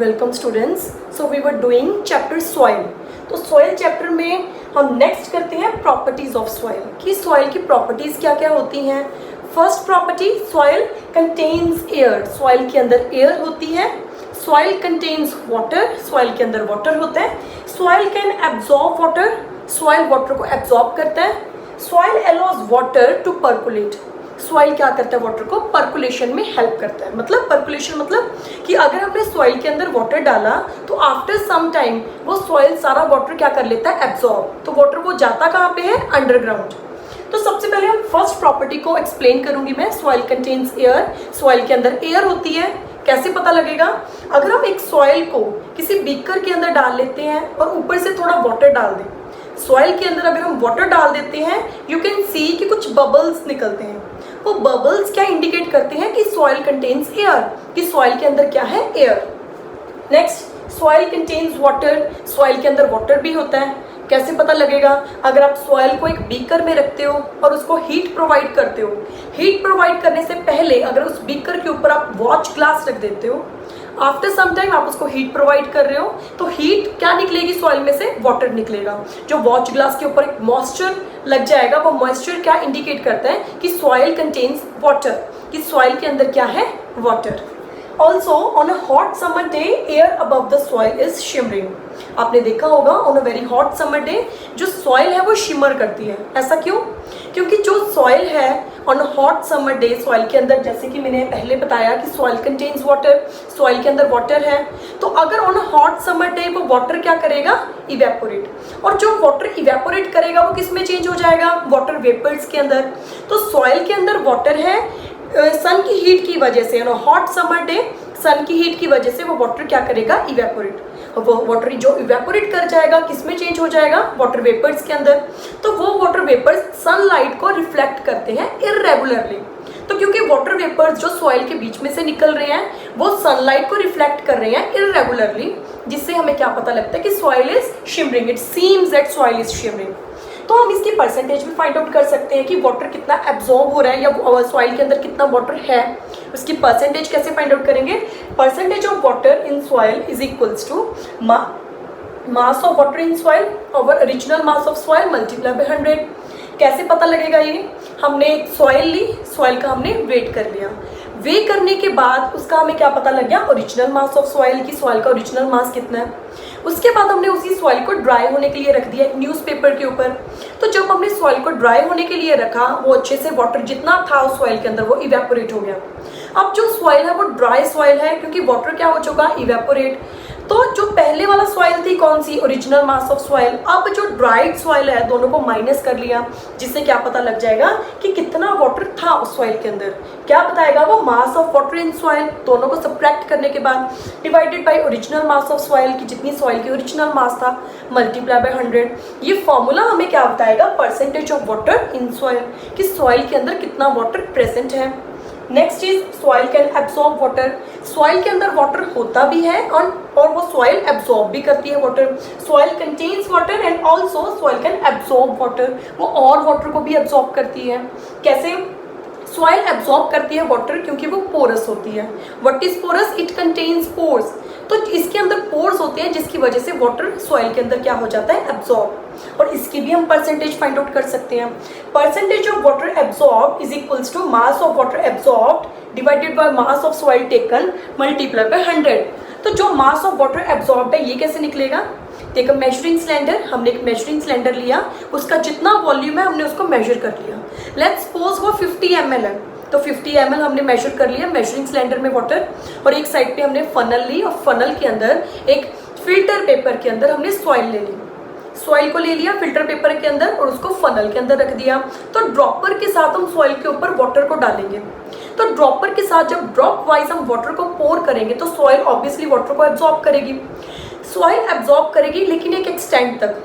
Welcome students. So we were doing chapter soil. तो soil chapter में हम next करते हैं प्रॉपर्टीज ऑफ सॉइल कि सॉइल की प्रॉपर्टीज क्या क्या होती हैं। First property, soil contains air. Soil के अंदर एयर होती है। Soil contains water. सॉइल के अंदर वाटर होता है। Soil can absorb water. Soil water को एब्जॉर्ब करता है। Soil allows water to percolate. Soil क्या करता है, वाटर को पर्कुलेशन में हेल्प करता है। मतलब पर्कुलेशन मतलब कि अगर हमने सॉइल के अंदर वाटर डाला तो आफ्टर सम टाइम वो सॉइल सारा वाटर क्या कर लेता है, एब्जॉर्ब। तो वाटर वो जाता कहाँ पे है, अंडरग्राउंड। तो सबसे पहले हम फर्स्ट प्रॉपर्टी को एक्सप्लेन करूंगी मैं। Soil contains air. सॉइल के अंदर एयर होती है। कैसे पता लगेगा, अगर हम एक सॉइल को किसी बीकर के अंदर डाल लेते हैं और ऊपर से थोड़ा वाटर डाल दें, सॉइल के अंदर अगर हम वाटर डाल देते हैं, यू कैन सी कि कुछ बबल्स निकलते हैं। वो बबल्स क्या इंडिकेट करते हैं कि सॉइल कंटेन्स एयर, कि सॉइल के अंदर क्या है, air. Next, soil contains water. Soil के अंदर वाटर भी होता है। कैसे पता लगेगा, अगर आप सॉइल को एक बीकर में रखते हो और उसको हीट प्रोवाइड करते हो, हीट प्रोवाइड करने से पहले अगर उस बीकर के ऊपर आप वॉच ग्लास रख देते हो, आफ्टर सम टाइम आप उसको हीट प्रोवाइड कर रहे हो, तो हीट क्या निकलेगी सॉइल में से, वाटर निकलेगा। जो वॉच ग्लास के ऊपर एक मॉइस्चर लग जाएगा, वो मॉइस्चर क्या इंडिकेट करता है कि सॉइल कंटेन्स वाटर, कि सॉइल के अंदर क्या है, water. Also on a hot summer day air above the soil is shimmering. आपने देखा होगा on a very hot summer day जो सॉइल है वो शिमर करती है। ऐसा क्यों? क्योंकि जो सॉइल है on a hot summer day, soil के अंदर, जैसे कि मैंने पहले बताया कि सॉइल कंटेन्स वाटर, सॉइल के अंदर वाटर है, तो अगर on a hot summer day वो वाटर क्या करेगा, इवेपोरेट। और जो वाटर इवेपोरेट करेगा वो किस में चेंज हो जाएगा, वाटर वेपर्स के अंदर। तो सॉइल के अंदर वाटर है, सन की हीट की वजह से, हॉट समर डे सन की हीट की वजह से वो वाटर क्या करेगा, इवेपोरेट। वो वाटर जो इवेपोरेट कर जाएगा किस में चेंज हो जाएगा, वाटर वेपर्स के अंदर। तो वो वाटर वेपर्स सनलाइट को रिफ्लेक्ट करते हैं इररेगुलरली। तो क्योंकि वाटर वेपर्स जो सॉइल के बीच में से निकल रहे हैं वो सनलाइट को रिफ्लेक्ट कर रहे हैं इररेगुलरली, जिससे हमें क्या पता लगता है कि soil is shimmering. It seems that soil is shimmering. तो हम इसकी परसेंटेज भी फाइंड आउट कर सकते हैं कि वाटर कितना एब्जॉर्ब हो रहा है या सॉइल के अंदर कितना वाटर है। उसकी परसेंटेज कैसे फाइंड आउट करेंगे, percentage of water in soil is equals to mass of water in soil over original mass of soil multiply by 100। कैसे पता लगेगा ये, हमने एक सॉइल ली, सॉइल का हमने वेट कर लिया, वे करने के बाद उसका हमें क्या पता लग गया, ओरिजिनल मास ऑफ सॉइल, की सॉइल का ओरिजिनल मास कितना है। उसके बाद हमने उसी सॉइल को ड्राई होने के लिए रख दिया एक न्यूज़पेपर के ऊपर। तो जब हमने सॉइल को ड्राई होने के लिए रखा, वो अच्छे से वाटर जितना था उस सॉइल के अंदर वो इवेपोरेट हो गया। अब जो सॉइल है वो ड्राई सॉइल है क्योंकि वाटर क्या हो चुका, इवेपोरेट। तो जो पहले वाला सॉइल थी कौन सी, ओरिजिनल मास ऑफ सॉइल। अब जो ड्राइड सॉइल है दोनों को माइनस कर लिया, जिससे क्या पता लग जाएगा कि कितना वाटर था उस सॉइल के अंदर। क्या बताएगा वो, मास ऑफ वाटर इन सॉइल। दोनों को सब्ट्रैक्ट करने के बाद divided by original mass of soil, की जितनी सॉइल की ओरिजिनल मास था, मल्टीप्लाई बाय 100। ये फॉर्मूला हमें क्या बताएगा, percentage of water in soil, कि सॉइल के अंदर कितना वाटर प्रेजेंट है। Next is soil can absorb water. Soil के अंदर वाटर होता भी है और वो सॉइल एब्सॉर्ब भी करती है water. Soil contains water and also soil can absorb water. वो और वाटर को भी एब्सॉर्ब करती है। कैसे सॉइल एब्सॉर्ब करती है वाटर, क्योंकि वो पोरस होती है। What is porous, it contains pores. तो इसके अंदर पोर्स होते हैं जिसकी वजह से वाटर सॉइल के अंदर क्या हो जाता है, एब्सॉर्ब। और इसकी भी हम परसेंटेज फाइंड आउट कर सकते हैं। Percentage of water absorb is equals to mass of water absorbed divided by mass of soil taken multiply by 100। तो जो मास ऑफ वाटर एब्सॉर्ब्ड है ये कैसे निकलेगा, टेक अ मेजरिंग सिलेंडर। हमने एक मेजरिंग सिलेंडर लिया, उसका जितना वॉल्यूम है हमने उसको मेजर कर लिया। लेट्स सपोज वो 50 ml है, तो 50 ml हमने मेजर कर लिया मेजरिंग सिलेंडर में वाटर। और एक साइड पे हमने फनल ली और फनल के अंदर एक फिल्टर पेपर के अंदर हमने सॉइल ले ली। सॉइल को ले लिया फिल्टर पेपर के अंदर और उसको फनल के अंदर रख दिया। तो ड्रॉपर के साथ हम सॉइल के ऊपर वाटर को डालेंगे। तो ड्रॉपर के साथ जब ड्रॉप वाइज हम वाटर को पोर करेंगे तो सॉइल ऑब्वियसली वाटर को एब्जॉर्ब करेगी। सॉइल एब्जॉर्ब करेगी लेकिन एक एक्सटेंट तक।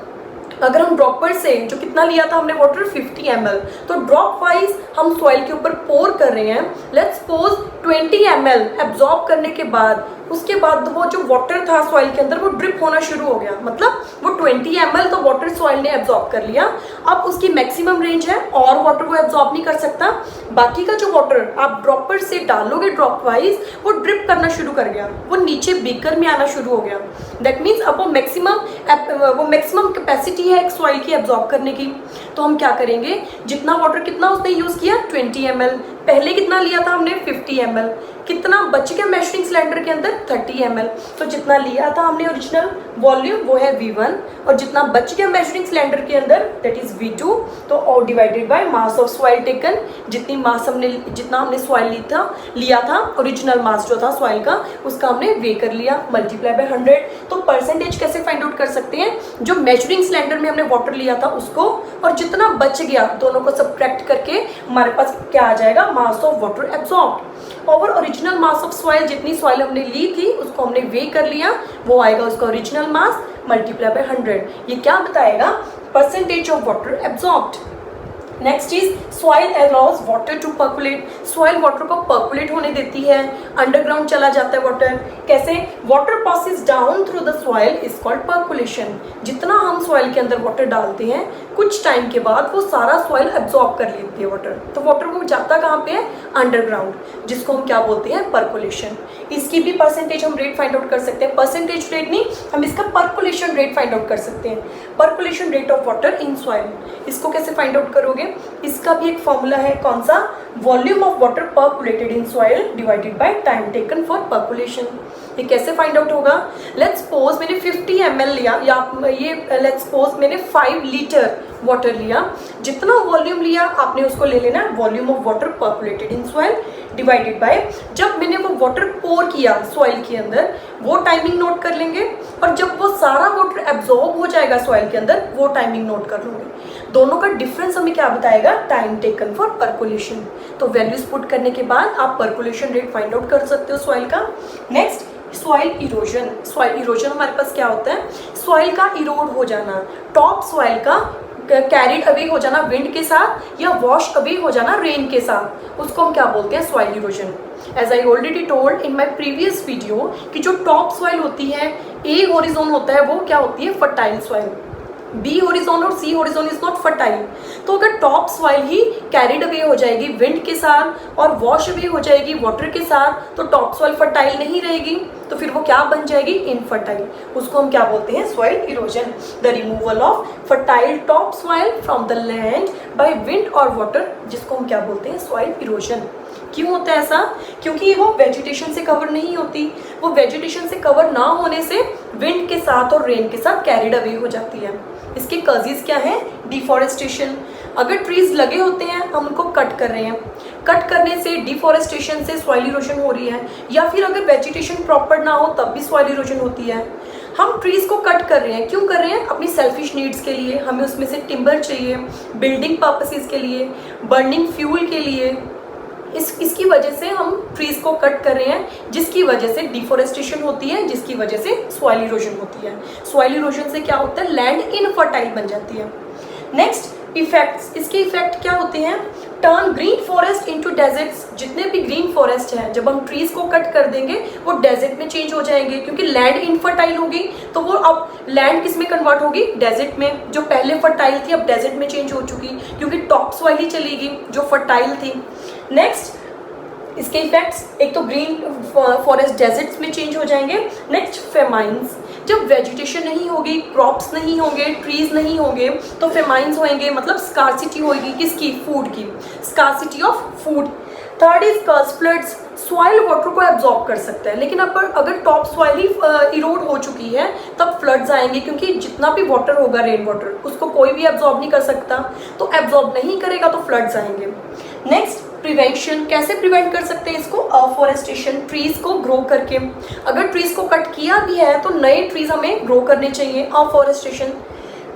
अगर हम ड्रॉपर से जो कितना लिया था हमने वाटर 50 ml, तो ड्रॉप वाइज हम सॉइल के ऊपर पोर कर रहे हैं, लेट्स सपोज 20 ml एब्जॉर्ब करने के बाद उसके बाद वो जो वाटर था सॉइल के अंदर वो ड्रिप होना शुरू हो गया, मतलब वो 20 ml तो वाटर सॉइल ने एब्जॉर्ब कर लिया। अब उसकी मैक्सिमम रेंज है और वाटर वो एब्जॉर्ब नहीं कर सकता, बाकी का जो वाटर आप ड्रॉपर से डालोगे ड्रॉप वाइज वो ड्रिप करना शुरू कर गया, वो नीचे बीकर में आना शुरू हो गया। दैट मीन्स अब वो मैक्सिमम कैपेसिटी है एक सॉइल की एब्जॉर्ब करने की। तो हम क्या करेंगे, जितना वाटर कितना उसने यूज़ किया 20 ml, पहले कितना लिया था हमने 50 ml, कितना बच गया मेजरिंग सिलेंडर के अंदर 30 ml। तो जितना लिया था हमने ओरिजिनल वॉल्यूम वो है V1 और जितना बच गया मेजरिंग सिलेंडर के अंदर दैट इज V2। तो और divided by mass of soil taken, जितना हमने सॉइल लिया था ओरिजिनल मास जो था सॉइल का उसका हमने वे कर लिया, मल्टीप्लाई बाय 100। तो परसेंटेज कैसे फाइंड आउट कर सकते हैं, जो मेजरिंग सिलेंडर में हमने वाटर लिया था उसको और जितना बच गया दोनों को सब्ट्रैक्ट करके हमारे पास क्या आ जाएगा, मास of water absorbed over original mass of soil. जितनी सॉइल हमने ली थी उसको हमने वे कर लिया, वो आएगा उसका ओरिजिनल मास मल्टीप्लाई बाय 100। ये क्या बताएगा, percentage of water absorbed. Next is soil allows water to percolate, soil water को पर्कुलेट होने देती है, अंडरग्राउंड चला जाता है वाटर। कैसे, water passes down through the soil is called percolation. जितना हम सॉइल के अंदर वाटर डालते हैं कुछ टाइम के बाद वो सारा सॉइल एब्जॉर्ब कर लेती है वाटर, तो वाटर वो जाता कहाँ पे है, अंडरग्राउंड, जिसको हम क्या बोलते हैं, पर्कुलेशन। इसकी भी परसेंटेज हम रेट फाइंड आउट कर सकते हैं, परसेंटेज रेट नहीं, हम इसका पर्कुलेशन रेट फाइंड आउट कर सकते हैं, percolation rate of water in soil. इसको कैसे फाइंड आउट करोगे, इसका भी एक फॉर्मूला है, कौन सा, volume of water percolated in soil divided by time taken for percolation. ये कैसे फाइंड आउट होगा, लेट्स सपोज मैंने 50 ml लिया, या ये लेट्स सपोज मैंने 5 लीटर वाटर लिया, जितना वॉल्यूम लिया आपने उसको ले लेना, volume of water percolated in soil divided by जब मैंने वो वाटर पोर किया सॉइल के अंदर वो टाइमिंग नोट कर लेंगे, और जब वो सारा वाटर एब्जॉर्ब हो जाएगा सॉइल के अंदर वो टाइमिंग नोट कर लूँगे। दोनों का डिफरेंस हमें क्या बताएगा, टाइम टेकन फॉर पर्कुलेशन। तो वैल्यूज पुट करने के बाद आप पर्कुलेशन रेट फाइंड आउट कर सकते हो सॉइल का। Next soil erosion, soil erosion हमारे पास क्या होता है, सॉइल का इरोड हो जाना, टॉप सॉइल का कैरिड अवे हो जाना विंड के साथ या वॉश अवे हो जाना रेन के साथ, उसको हम क्या बोलते हैं, soil erosion. As I already told in my previous video कि जो टॉप सॉइल होती है, ए हॉरिजॉन होता है, वो क्या होती है, फर्टाइल सॉइल, बी हॉरिजॉन और सी हॉरिजॉन इज नॉट फर्टाइल। तो अगर टॉप सॉइल ही कैरिड अवे हो जाएगी विंड के साथ और वॉश अवे हो जाएगी वाटर के साथ, तो टॉप सॉइल फर्टाइल नहीं रहेगी, तो फिर वो क्या बन जाएगी, इनफर्टाइल। उसको हम क्या बोलते हैं, soil erosion. The removal of fertile top soil from the land by wind और वाटर, जिसको हम क्या बोलते हैं, सॉइल इरोजन। क्यों होता है ऐसा, क्योंकि वो वेजिटेशन से कवर नहीं होती, वो वेजिटेशन से कवर ना होने से विंड के साथ और रेन के साथ कैरिड अवे हो जाती है। इसके कॉजेज क्या है, डिफॉरेस्टेशन, अगर ट्रीज लगे होते हैं हम उनको कट कर रहे हैं, कट करने से डिफॉरेस्टेशन से सॉइल इरोजन हो रही है, या फिर अगर वेजिटेशन प्रॉपर ना हो तब भी सॉइल इरोजन होती है। हम ट्रीज को कट कर रहे हैं, क्यों कर रहे हैं, अपनी सेल्फिश नीड्स के लिए, हमें उसमें से टिम्बर चाहिए, बिल्डिंग पर्पसेस के लिए, बर्निंग फ्यूल के लिए, इसकी वजह से हम ट्रीज को कट कर रहे हैं, जिसकी वजह से डिफॉरेस्टेशन होती है, जिसकी वजह से सॉइल इरोजन होती है। सॉइल इरोजन से क्या होता है, लैंड इनफर्टाइल बन जाती है। नेक्स्ट इफेक्ट्स, इसके इफेक्ट क्या होते हैं, turn green forest into deserts. जितने भी ग्रीन फॉरेस्ट हैं जब हम ट्रीज को कट कर देंगे वो डेजर्ट में चेंज हो जाएंगे, क्योंकि लैंड इनफर्टाइल होगी, तो वो अब लैंड किस में कन्वर्ट होगी, डेजर्ट में। जो पहले फर्टाइल थी अब डेजर्ट में चेंज हो चुकी, क्योंकि टॉप सॉइल ही चलेगी जो फर्टाइल थी। नेक्स्ट इसके इफेक्ट्स, एक तो ग्रीन फॉरेस्ट डेजर्ट्स में चेंज हो जाएंगे। नेक्स्ट फेमाइंस, जब वेजिटेशन नहीं होगी, क्रॉप्स नहीं होंगे, ट्रीज नहीं होंगे, तो फेमाइंस होंगे, मतलब स्कार्सिटी होगी, किसकी, फूड की, scarcity of food. Third is floods, soil water को एब्जॉर्ब कर सकता है, लेकिन अगर टॉप सॉइल ही इरोड हो चुकी है तब फ्लड्स आएंगे, क्योंकि जितना भी वाटर होगा रेन वाटर उसको कोई भी एब्जॉर्ब नहीं कर सकता, तो एब्जॉर्ब नहीं करेगा तो फ्लड्स आएंगे। नेक्स्ट प्रिवेंशन, कैसे प्रिवेंट कर सकते हैं इसको, अफॉरेस्टेशन, ट्रीज को ग्रो करके, अगर ट्रीज को कट किया भी है तो नए ट्रीज हमें ग्रो करने चाहिए, अफॉरेस्टेशन।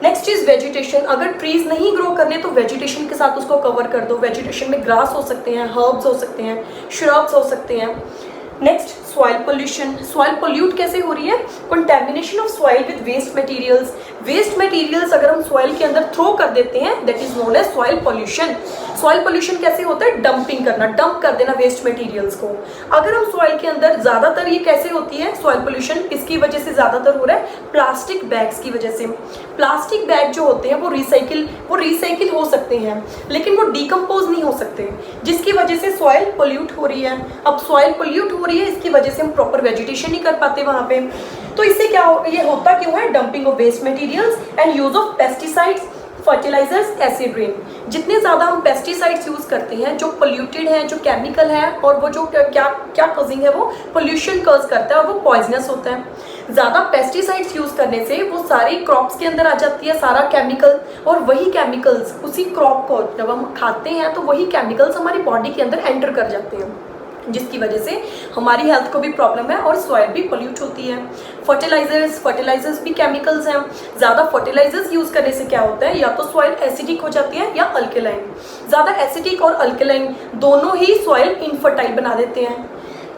नेक्स्ट इज वेजिटेशन, अगर ट्रीज नहीं ग्रो करने तो वेजिटेशन के साथ उसको कवर कर दो, वेजिटेशन में ग्रास हो सकते हैं, हर्ब्स हो सकते हैं, श्रब्स हो सकते हैं। Next soil pollution, soil pollute कैसे हो रही है, contamination of soil with waste materials, waste materials अगर हम सॉइल के अंदर थ्रो कर देते हैं, that is known as soil pollution. Soil pollution कैसे होता है? डंपिंग करना, डंप कर देना वेस्ट मटेरियल्स को। अगर हम सॉइल के अंदर, ज़्यादातर ये कैसे होती है सॉइल पोल्यूशन, इसकी वजह से ज़्यादातर हो रहा है प्लास्टिक बैग्स की वजह से। प्लास्टिक बैग जो होते हैं वो रिसाइकिल हो सकते हैं, लेकिन वो डिकम्पोज नहीं हो सकते, जिसकी वजह से सॉइल पोल्यूट हो रही है। अब सॉइल पोल्यूट हो रही है, इसकी वजह से हम प्रॉपर वेजिटेशन नहीं कर पाते वहाँ पे। तो इससे क्या ये होता क्यों है? Dumping of waste materials and use of pesticides, fertilisers, acid rain. जितने ज़्यादा हम पेस्टिसाइड्स यूज़ करते हैं जो पोल्यूटेड हैं, जो केमिकल है, और वो जो क्या कॉजिंग है, वो पोल्यूशन कॉज करता है और वो पॉइजनस होता है। ज़्यादा पेस्टिसाइड्स यूज़ करने से वो सारी क्रॉप्स के अंदर आ जाती है सारा केमिकल, और वही केमिकल्स उसी क्रॉप को जब हम खाते हैं तो वही केमिकल्स हमारी बॉडी के अंदर एंटर कर जाते हैं, जिसकी वजह से हमारी हेल्थ को भी प्रॉब्लम है और सॉइल भी पोल्यूट होती है। फर्टिलाइजर्स भी केमिकल्स हैं। ज़्यादा फर्टिलाइजर्स यूज़ करने से क्या होता है? या तो सॉइल एसिडिक हो जाती है या अल्केलाइन। ज़्यादा एसिडिक और अल्केलाइन दोनों ही सॉइल इनफर्टाइल बना देते हैं।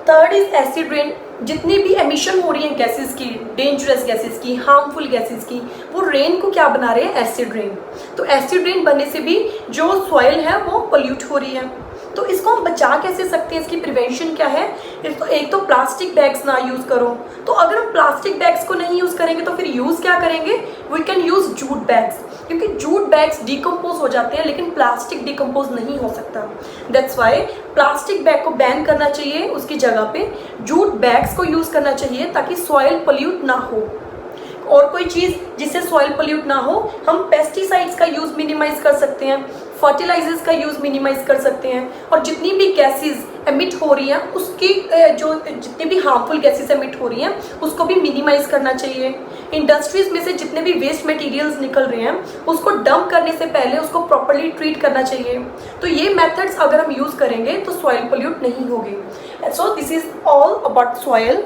Third is acid rain. जितनी भी एमिशन हो रही है गैसेस की, डेंजरस गैसेस की, हार्मफुल गैसेस की, वो रेन को क्या बना रहे हैं? Acid rain. तो एसिड रेन बनने से भी जो सॉइल है वो पोल्यूट हो रही है। तो इसको हम बचा कैसे सकते हैं? इसकी प्रिवेंशन क्या है? एक तो प्लास्टिक बैग्स ना यूज़ करो। तो अगर हम प्लास्टिक बैग्स को नहीं यूज़ करेंगे तो फिर यूज़ क्या करेंगे? We can use jute bags, क्योंकि जूट बैग्स डिकम्पोज हो जाते हैं, लेकिन प्लास्टिक डिकम्पोज नहीं हो सकता। दैट्स वाई प्लास्टिक बैग को बैन करना चाहिए, उसकी जगह पे जूट बैग्स को यूज़ करना चाहिए, ताकि सॉइल पोल्यूट ना हो। और कोई चीज़ जिससे सॉइल पोल्यूट ना हो, हम पेस्टिसाइड्स का यूज़ मिनिमाइज कर सकते हैं, फर्टिलाइजर्स का यूज़ मिनिमाइज कर सकते हैं, और जितनी भी गैसेस एमिट हो रही हैं उसकी जो जितनी भी हार्मफुल गैसेस एमिट हो रही हैं उसको भी मिनिमाइज करना चाहिए। इंडस्ट्रीज में से जितने भी वेस्ट मटेरियल्स निकल रहे हैं उसको डंप करने से पहले उसको प्रॉपर्ली ट्रीट करना चाहिए। तो ये मेथड्स अगर हम यूज़ करेंगे तो सॉइल पोल्यूट नहीं होगी। So this is all about soil.